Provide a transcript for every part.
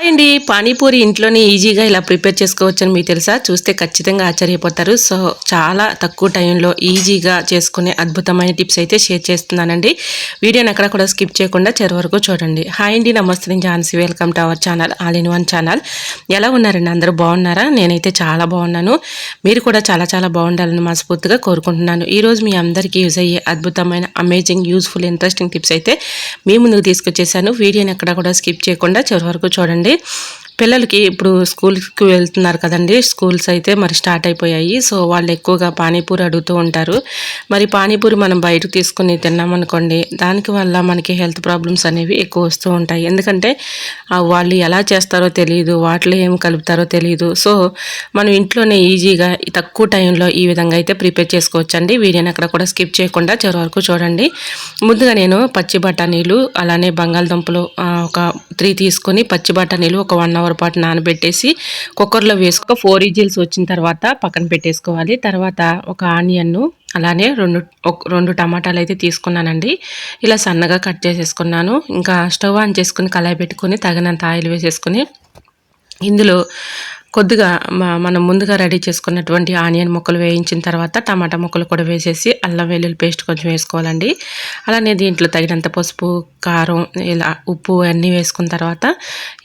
అండి పానీపూరి ఇంట్లోనే ఈజీగా ఇలా ప్రిపేర్ చేసుకోవచ్చని మీకు తెలుసా? చూస్తే ఖచ్చితంగా ఆశ్చర్యపోతారు. సో, చాలా తక్కువ టైంలో ఈజీగా చేసుకునే అద్భుతమైన టిప్స్ అయితే షేర్ చేస్తున్నానండి. వీడియోని ఎక్కడ కూడా స్కిప్ చేయకుండా చివరి వరకు చూడండి. హాయ్ అండి, నమస్తే, నేను Jhansi. Welcome to our channel, all in one channel. ఎలా ఉన్నారండి? అందరూ బాగున్నారా? నేనైతే చాలా బాగున్నాను. మీరు కూడా చాలా చాలా బాగుండాలని మనస్ఫూర్తిగా కోరుకుంటున్నాను. ఈరోజు మీ అందరికీ యూజ్ అయ్యే అద్భుతమైన, అమేజింగ్, యూస్ఫుల్, ఇంట్రెస్టింగ్ టిప్స్ అయితే మీ ముందుకు తీసుకొచ్చేసాను. వీడియోని ఎక్కడ కూడా స్కిప్ చేయకుండా చివరి వరకు చూడండి. పిల్లలకి ఇప్పుడు స్కూల్కి వెళ్తున్నారు కదండి. స్కూల్స్ అయితే మరి స్టార్ట్ అయిపోయాయి. సో వాళ్ళు ఎక్కువగా పానీపూరి అడుగుతూ ఉంటారు. మరి పానీపూరి మనం బయటకు తీసుకుని తిన్నామనుకోండి, దానికి వల్ల మనకి హెల్త్ ప్రాబ్లమ్స్ అనేవి ఎక్కువ వస్తూ ఉంటాయి. ఎందుకంటే వాళ్ళు ఎలా చేస్తారో తెలియదు, వాటిలో ఏం కలుపుతారో తెలియదు. సో మనం ఇంట్లోనే ఈజీగా తక్కువ టైంలో ఈ విధంగా అయితే ప్రిపేర్ చేసుకోవచ్చండి. వీడియోని అక్కడ కూడా స్కిప్ చేయకుండా చివరి వరకు చూడండి. ముందుగా నేను పచ్చి బఠానీలు, అలానే బంగాళదుంపలు ఒక 3 తీసుకొని పచ్చి బఠానీలు ఒక 1 అవర్ పాటు నానబెట్టేసి కుక్కర్లో వేసుకో 4 విజిల్స్ వచ్చిన తర్వాత పక్కన పెట్టేసుకోవాలి. తర్వాత ఒక ఆనియన్ను, అలానే రెండు టమాటాలు అయితే తీసుకున్నానండి. ఇలా సన్నగా కట్ చేసేసుకున్నాను. ఇంకా స్టవ్ ఆన్ చేసుకుని కళాయి పెట్టుకొని తగినంత ఆయిల్ వేసేసుకుని ఇందులో కొద్దిగా మనం ముందుగా రెడీ చేసుకున్నటువంటి ఆనియన్ ముక్కలు వేయించిన తర్వాత టమాటా ముక్కలు కూడా వేసేసి అల్లం వెల్లుల్లి పేస్ట్ కొంచెం వేసుకోవాలండి. అలానే దీంట్లో తగినంత పసుపు, కారం, ఇలా ఉప్పు అన్నీ వేసుకున్న తర్వాత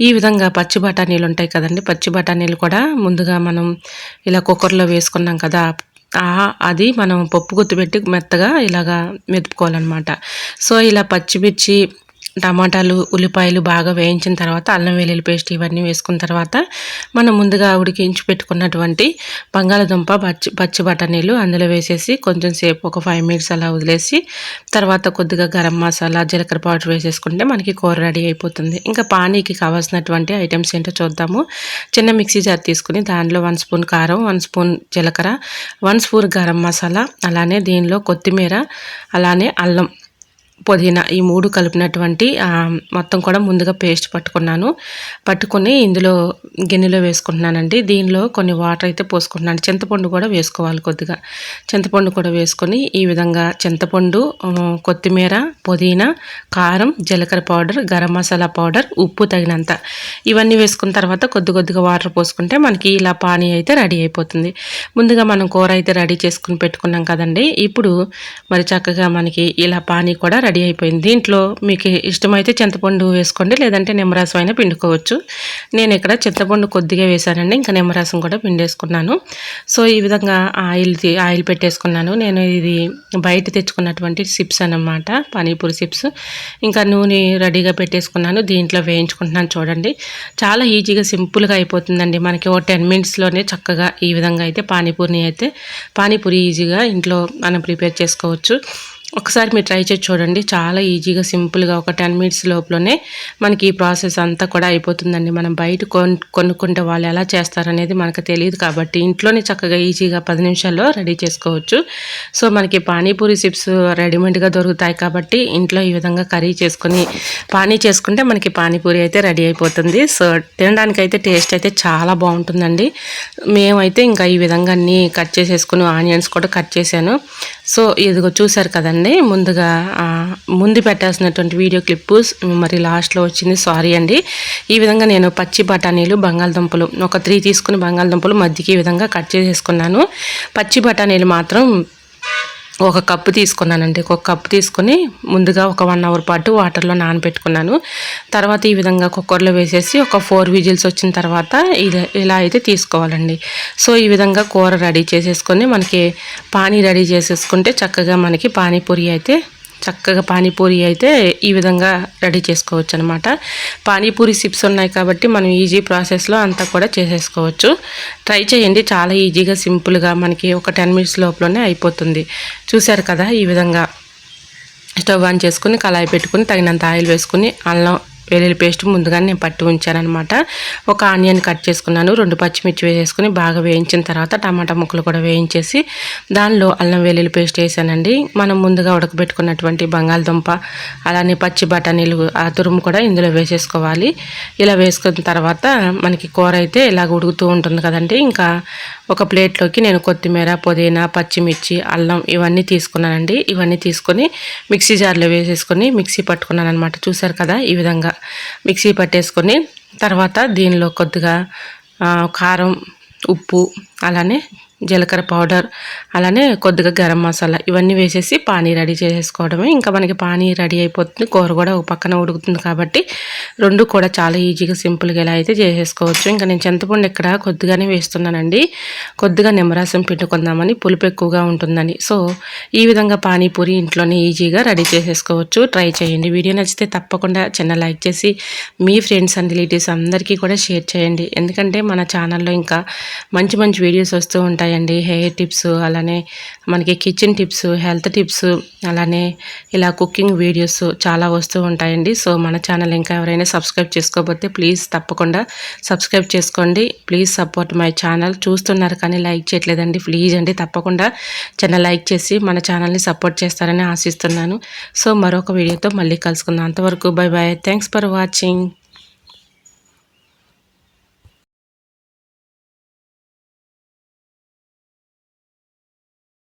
ఈ విధంగా పచ్చి బఠానీలు ఉంటాయి కదండి, పచ్చి బఠానీలు కూడా ముందుగా మనం ఇలా కుక్కర్లో వేసుకున్నాం కదా, అది మనం పప్పు గుత్తి పెట్టి మెత్తగా ఇలాగా మెతుపుకోవాలన్నమాట. సో ఇలా పచ్చిమిర్చి, టమాటాలు, ఉల్లిపాయలు బాగా వేయించిన తర్వాత అల్లం వెల్లుల్లి పేస్ట్ ఇవన్నీ వేసుకున్న తర్వాత మనం ముందుగా ఉడికించి పెట్టుకున్నటువంటి బంగాళదుంప, పచ్చి బఠానీలు అందులో వేసేసి కొంచెం సేపు ఒక 5 మినిట్స్ అలా వదిలేసి తర్వాత కొద్దిగా గరం మసాలా, జీలకర్ర పౌడర్ వేసేసుకుంటే మనకి కూర రెడీ అయిపోతుంది. ఇంకా పానీకి కావాల్సినటువంటి ఐటమ్స్ ఏంటో చూద్దాము. చిన్న మిక్సీ జార్ తీసుకుని దానిలో 1 స్పూన్ కారం, 1 స్పూన్ జీలకర్ర, 1 స్పూన్ గరం మసాలా, అలానే దీనిలో కొత్తిమీర, అలానే అల్లం, పుదీనా ఈ 3 కలిపినటువంటి మొత్తం కూడా ముందుగా పేస్ట్ పట్టుకొని ఇందులో గిన్నెలో వేసుకుంటున్నానండి. దీనిలో కొన్ని వాటర్ అయితే పోసుకుంటున్నాను. చింతపండు కూడా వేసుకోవాలి, కొద్దిగా చింతపండు కూడా వేసుకొని ఈ విధంగా చింతపండు, కొత్తిమీర, పుదీనా, కారం, జీలకర్ర పౌడర్, గరం మసాలా పౌడర్, ఉప్పు తగినంత ఇవన్నీ వేసుకున్న తర్వాత కొద్దిగా వాటర్ పోసుకుంటే మనకి ఇలా పానీ అయితే రెడీ అయిపోతుంది. ముందుగా మనం కూర అయితే రెడీ చేసుకుని పెట్టుకున్నాం కదండి. ఇప్పుడు మరి చక్కగా మనకి ఇలా పానీ కూడా రెడీ అయిపోయింది. దీంట్లో మీకు ఇష్టమైతే చింతపండు వేసుకోండి, లేదంటే నిమ్మరసం అయినా పిండుకోవచ్చు. నేను ఇక్కడ చింతపండు కొద్దిగా వేసానండి, ఇంకా నిమ్మరసం కూడా పిండేసుకున్నాను. సో ఈ విధంగా ఆయిల్ పెట్టేసుకున్నాను. నేను ఇది బయట తెచ్చుకున్నటువంటి సిప్స్ అన్నమాట, పానీపూరి సిప్స్. ఇంకా నూనె రెడీగా పెట్టేసుకున్నాను, దీంట్లో వేయించుకుంటున్నాను. చూడండి చాలా ఈజీగా సింపుల్గా అయిపోతుందండి. మనకి ఒక 10 మినిట్స్లోనే చక్కగా ఈ విధంగా అయితే పానీపూరి ఈజీగా ఇంట్లో మనం ప్రిపేర్ చేసుకోవచ్చు. ఒకసారి మీరు ట్రై చేసి చూడండి. చాలా ఈజీగా సింపుల్గా ఒక 10 మినిట్స్ లోపలనే మనకి ఈ ప్రాసెస్ అంతా కూడా అయిపోతుందండి. మనం బయట కొనుక్కుంటే వాళ్ళు ఎలా చేస్తారనేది మనకు తెలియదు కాబట్టి ఇంట్లోనే చక్కగా ఈజీగా 10 నిమిషాల్లో రెడీ చేసుకోవచ్చు. సో మనకి పానీపూరి చిప్స్ రెడీమేడ్గా దొరుకుతాయి కాబట్టి ఇంట్లో ఈ విధంగా కర్రీ చేసుకొని పానీ చేసుకుంటే మనకి పానీపూరి అయితే రెడీ అయిపోతుంది. సో తినడానికి అయితే టేస్ట్ అయితే చాలా బాగుంటుందండి. మేమైతే ఇంకా ఈ విధంగా అన్నీ కట్ చేసేసుకుని ఆనియన్స్ కూడా కట్ చేశాను. సో ఇదిగో చూసారు కదండి, ముందుగా ముందు పెట్టాల్సినటువంటి వీడియో క్లిప్పు మరి లాస్ట్లో వచ్చింది, సారీ అండి. ఈ విధంగా నేను పచ్చి బఠానీలు, బంగాళదుంపలు ఒక 3 తీసుకుని బంగాళదుంపలు మధ్యకి ఈ విధంగా కట్ చేసేసుకున్నాను. పచ్చి బఠానీలు మాత్రం ఒక కప్పు తీసుకున్నానండి. ఒక కప్పు తీసుకొని ముందుగా ఒక 1 అవర్ పాటు వాటర్లో నానబెట్టుకున్నాను. తర్వాత ఈ విధంగా కుక్కర్లో వేసేసి ఒక 4 విజిల్స్ వచ్చిన తర్వాత ఇలా అయితే తీసుకోవాలండి. సో ఈ విధంగా కూర రెడీ చేసేసుకొని మనకి పానీ రెడీ చేసేసుకుంటే చక్కగా మనకి పానీపూరి అయితే ఈ విధంగా రెడీ చేసుకోవచ్చు అనమాట. పానీపూరి సిప్స్ ఉన్నాయి కాబట్టి మనం ఈజీ ప్రాసెస్లో అంతా కూడా చేసేసుకోవచ్చు. ట్రై చేయండి, చాలా ఈజీగా సింపుల్గా మనకి ఒక 10 మినిట్స్ లోపలనే అయిపోతుంది. చూశారు కదా, ఈ విధంగా స్టవ్ ఆన్ చేసుకుని కళాయి పెట్టుకుని తగినంత ఆయిల్ వేసుకుని అల్లం వెల్లుల్లి పేస్ట్ ముందుగానే నేను పట్టి ఉంచానమాట. ఒక ఆనియన్ కట్ చేసుకున్నాను, 2 పచ్చిమిర్చి వేసేసుకుని బాగా వేయించిన తర్వాత టమాటా ముక్కలు కూడా వేయించేసి దానిలో అల్లం వెల్లుల్లి పేస్ట్ వేసానండి. మనం ముందుగా ఉడకబెట్టుకున్నటువంటి బంగాళదుంప, అలానే పచ్చి బఠానీలు ఆ తురుము కూడా ఇందులో వేసేసుకోవాలి. ఇలా వేసుకున్న తర్వాత మనకి కూర అయితే ఇలాగ ఉడుకుతూ ఉంటుంది కదండి. ఇంకా ఒక ప్లేట్లోకి నేను కొత్తిమీర, పుదీనా, పచ్చిమిర్చి, అల్లం ఇవన్నీ తీసుకున్నానండి. ఇవన్నీ తీసుకొని మిక్సీ జార్లో వేసేసుకొని మిక్సీ పట్టుకున్నాను అనమాట. చూసారు కదా, ఈ విధంగా మిక్సీ పట్టేసుకొని తర్వాత దీనిలో కొద్దిగా కారం, ఉప్పు, అలానే జీలకర్ర పౌడర్, అలానే కొద్దిగా గరం మసాలా ఇవన్నీ వేసేసి పానీ రెడీ చేసేసుకోవడమే. ఇంకా మనకి పానీ రెడీ అయిపోతుంది. కూర కూడా ఒక పక్కన ఉడుకుతుంది కాబట్టి రెండు కూడా చాలా ఈజీగా సింపుల్గా ఇలా అయితే చేసేసుకోవచ్చు. ఇంకా నేను చింతపండు ఇక్కడ కొద్దిగానే వేస్తున్నానండి. కొద్దిగా నిమ్మరసం పిండుకుందామని, పులుపు ఎక్కువగా ఉంటుందని. సో ఈ విధంగా పానీపూరి ఇంట్లోనే ఈజీగా రెడీ చేసేసుకోవచ్చు. ట్రై చేయండి. వీడియో నచ్చితే తప్పకుండా చిన్న లైక్ చేసి మీ ఫ్రెండ్స్ అండ్ రిలేటివ్స్ అందరికీ కూడా షేర్ చేయండి. ఎందుకంటే మన ఛానల్లో ఇంకా మంచి మంచి వీడియోస్ వస్తూ ఉంటాయండి. హెయిర్ టిప్స్, అలానే మనకి కిచెన్ టిప్స్, హెల్త్ టిప్స్, అలానే ఇలా కుకింగ్ వీడియోస్ చాలా వస్తూ ఉంటాయండి. సో మన ఛానల్ ఇంకా ఎవరైనా సబ్స్క్రైబ్ చేసుకోకపోతే ప్లీజ్ తప్పకుండా సబ్స్క్రైబ్ చేసుకోండి. Please support my channel. చూస్తున్నారు కానీ లైక్ చేయట్లేదండి. ప్లీజ్ అండి తప్పకుండా చిన్న లైక్ చేసి మన ఛానల్ని సపోర్ట్ చేస్తారని ఆశిస్తున్నాను. సో మరొక వీడియోతో మళ్ళీ కలుసుకుందాం. అంతవరకు bye bye. Thanks for watching.